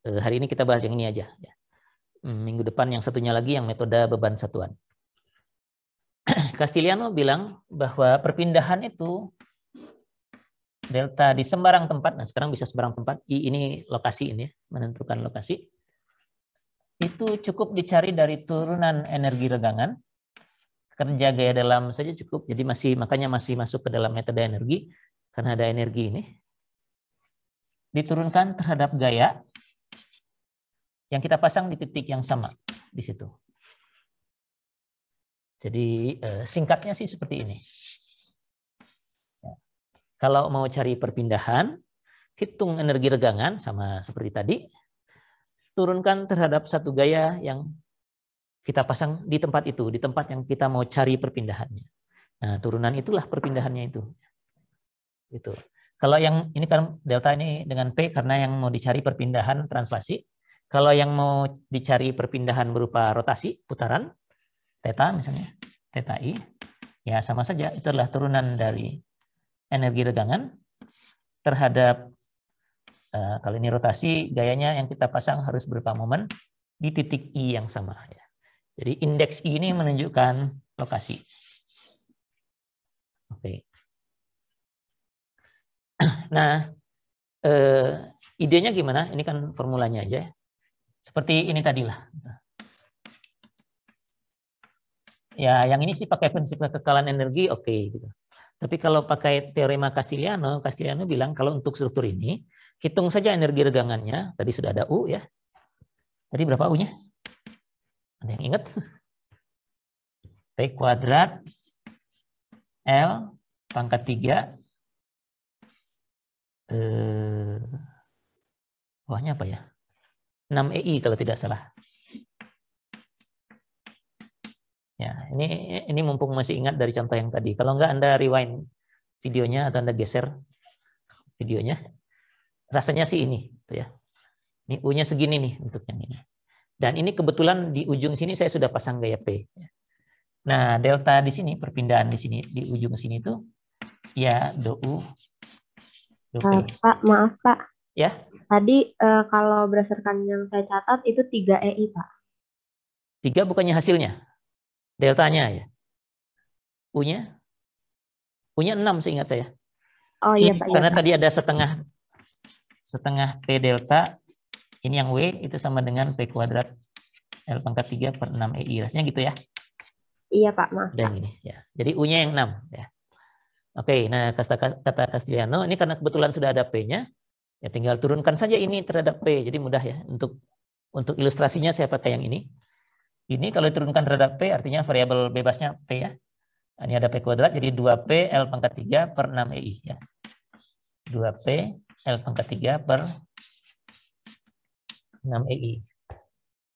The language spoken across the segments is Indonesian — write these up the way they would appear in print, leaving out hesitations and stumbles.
Hari ini kita bahas yang ini aja. Ya. Minggu depan yang satunya lagi yang metode beban satuan. Castigliano bilang bahwa perpindahan itu delta di sembarang tempat, nah sekarang bisa sembarang tempat, I ini lokasi ini, menentukan lokasi, itu cukup dicari dari turunan energi regangan, kerja gaya dalam saja cukup, jadi makanya masih masuk ke dalam metode energi, karena ada energi ini, diturunkan terhadap gaya, yang kita pasang di titik yang sama di situ. Jadi singkatnya sih seperti ini. Kalau mau cari perpindahan, hitung energi regangan sama seperti tadi, turunkan terhadap satu gaya yang kita pasang di tempat itu, di tempat yang kita mau cari perpindahannya. Nah, turunan itulah perpindahannya itu. Itu. Kalau yang ini kan delta ini dengan P karena yang mau dicari perpindahan translasi. Kalau yang mau dicari perpindahan berupa rotasi, putaran, theta misalnya, theta I, ya sama saja, itu adalah turunan dari energi regangan terhadap, kalau ini rotasi, gayanya yang kita pasang harus berupa momen di titik I yang sama. Ya. Jadi indeks I ini menunjukkan lokasi. Oke. Nah, idenya gimana? Ini kan formulanya aja. Seperti ini tadilah. Ya, yang ini sih pakai prinsip kekekalan energi, oke. Gitu. Tapi kalau pakai teorema Castigliano bilang kalau untuk struktur ini, hitung saja energi regangannya. Tadi sudah ada U ya. Tadi berapa U-nya? Ada yang ingat? P kuadrat L pangkat 3. Bawahnya apa ya? 6 EI kalau tidak salah. Ya, ini mumpung masih ingat dari contoh yang tadi. Kalau enggak Anda rewind videonya atau Anda geser videonya. Rasanya sih ini, gitu ya. Ini U-nya segini nih untuk yang ini. Dan ini kebetulan di ujung sini saya sudah pasang gaya P. Nah, delta di sini, perpindahan di sini, di ujung sini itu ya do U, do P. Pak, maaf Pak. Ya. Tadi kalau berdasarkan yang saya catat itu 3 EI Pak. 3 bukannya hasilnya. Deltanya ya. U-nya 6 seingat saya. Oh iya Pak, iya Karena Pak. tadi ada setengah P delta, ini yang W itu sama dengan P kuadrat L pangkat 3 per 6 EI. Rasanya gitu ya. Iya Pak, maaf Dan Pak. ini ya. Jadi U-nya yang 6 ya. Oke, nah kata Castigliano ini karena kebetulan sudah ada P-nya, ya tinggal turunkan saja ini terhadap P. Jadi mudah ya. Untuk ilustrasinya saya pakai yang ini. Ini kalau diturunkan terhadap P artinya variabel bebasnya P ya. Ini ada P kuadrat jadi 2P L pangkat 3 per 6 EI ya. 2P L pangkat 3 per 6 EI.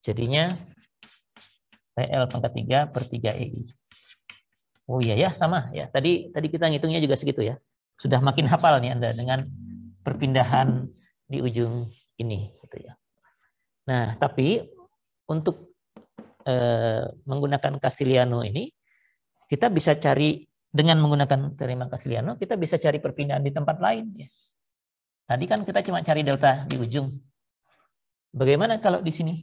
Jadinya PL pangkat 3 per 3 EI. Oh iya ya, sama ya. Tadi kita ngitungnya juga segitu ya. Sudah makin hafal nih Anda dengan perpindahan di ujung ini gitu ya. Nah, tapi untuk menggunakan Castigliano ini kita bisa cari dengan menggunakan teorema Castigliano, kita bisa cari perpindahan di tempat lain ya. Tadi kan kita cuma cari delta di ujung. Bagaimana kalau di sini?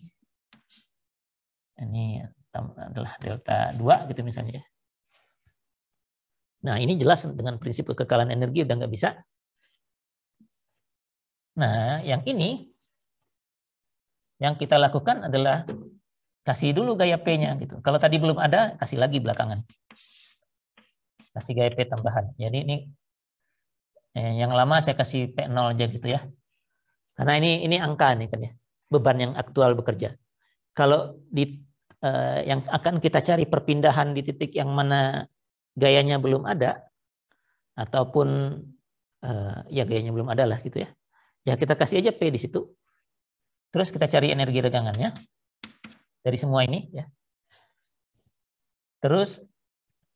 Ini adalah delta 2 gitu misalnya ya. Nah, ini jelas dengan prinsip kekekalan energi udah nggak bisa. Nah, yang ini yang kita lakukan adalah kasih dulu gaya P-nya gitu. Kalau tadi belum ada, kasih lagi belakangan. Kasih gaya P tambahan. Jadi ini yang lama saya kasih P0 aja gitu ya. Karena ini angka nih kan ya. Beban yang aktual bekerja. Kalau yang akan kita cari perpindahan di titik yang mana gayanya belum ada, ataupun ya gayanya belum ada lah gitu ya. Ya kita kasih aja P di situ. Terus kita cari energi regangannya dari semua ini ya. Terus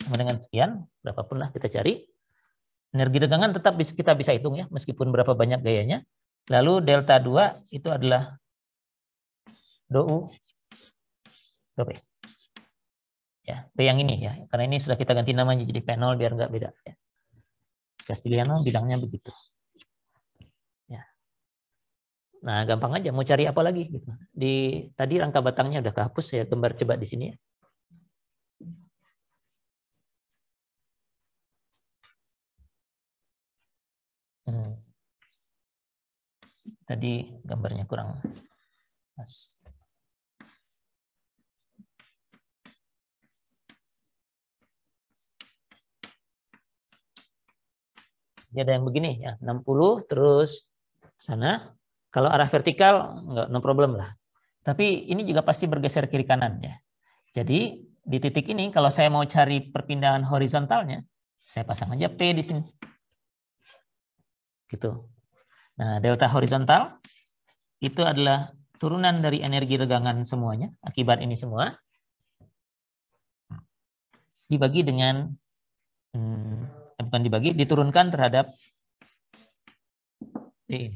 sama dengan sekian, berapapun lah kita cari. Energi regangan tetap kita bisa hitung ya, meskipun berapa banyak gayanya. Lalu delta 2 itu adalah do U, do P. Ya, P yang ini ya, karena ini sudah kita ganti namanya jadi P0 biar nggak beda ya. Castigliano bilangnya begitu. Ya. Nah, gampang aja. Mau cari apa lagi? Gitu. Tadi rangka batangnya udah kehapus, saya gambar coba di sini ya. Tadi gambarnya kurang pas. Jadi ada yang begini ya, 60 terus sana. Kalau arah vertikal enggak, no problem lah. Tapi ini juga pasti bergeser kiri kanan ya. Jadi di titik ini kalau saya mau cari perpindahan horizontalnya, saya pasang aja P di sini. Gitu. Nah, delta horizontal itu adalah turunan dari energi regangan semuanya, akibat ini semua, dibagi dengan, bukan dibagi, diturunkan terhadap P.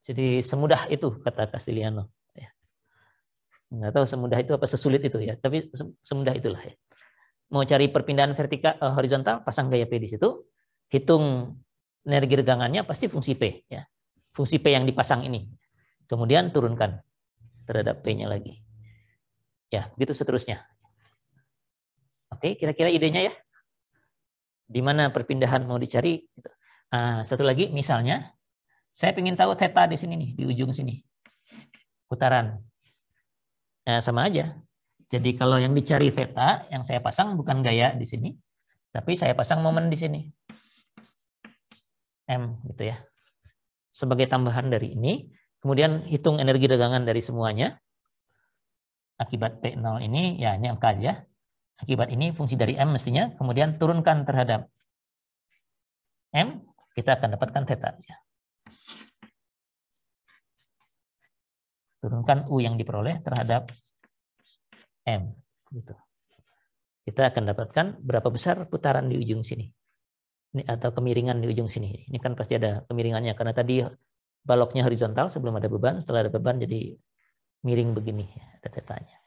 Jadi semudah itu, kata Castigliano. Nggak tahu semudah itu apa sesulit itu ya, tapi semudah itulah ya. Mau cari perpindahan vertikal horizontal, pasang gaya P di situ, hitung energi regangannya pasti fungsi P ya. Fungsi P yang dipasang ini. Kemudian turunkan terhadap P-nya lagi. Ya, begitu seterusnya. Oke, kira-kira idenya ya. Di mana perpindahan mau dicari? Satu lagi, misalnya, saya ingin tahu theta di sini nih, di ujung sini. Putaran. Nah, sama aja. Jadi kalau yang dicari theta, yang saya pasang bukan gaya di sini, tapi saya pasang momen di sini. M gitu ya. Sebagai tambahan dari ini, kemudian hitung energi regangan dari semuanya. Akibat P0 ini, ya ini angka aja. Akibat ini fungsi dari M mestinya, kemudian turunkan terhadap M, kita akan dapatkan theta. Turunkan U yang diperoleh terhadap M. Gitu. Kita akan dapatkan berapa besar putaran di ujung sini. Ini, atau kemiringan di ujung sini. Ini kan pasti ada kemiringannya, karena tadi baloknya horizontal sebelum ada beban, setelah ada beban jadi miring begini, ada tetanya.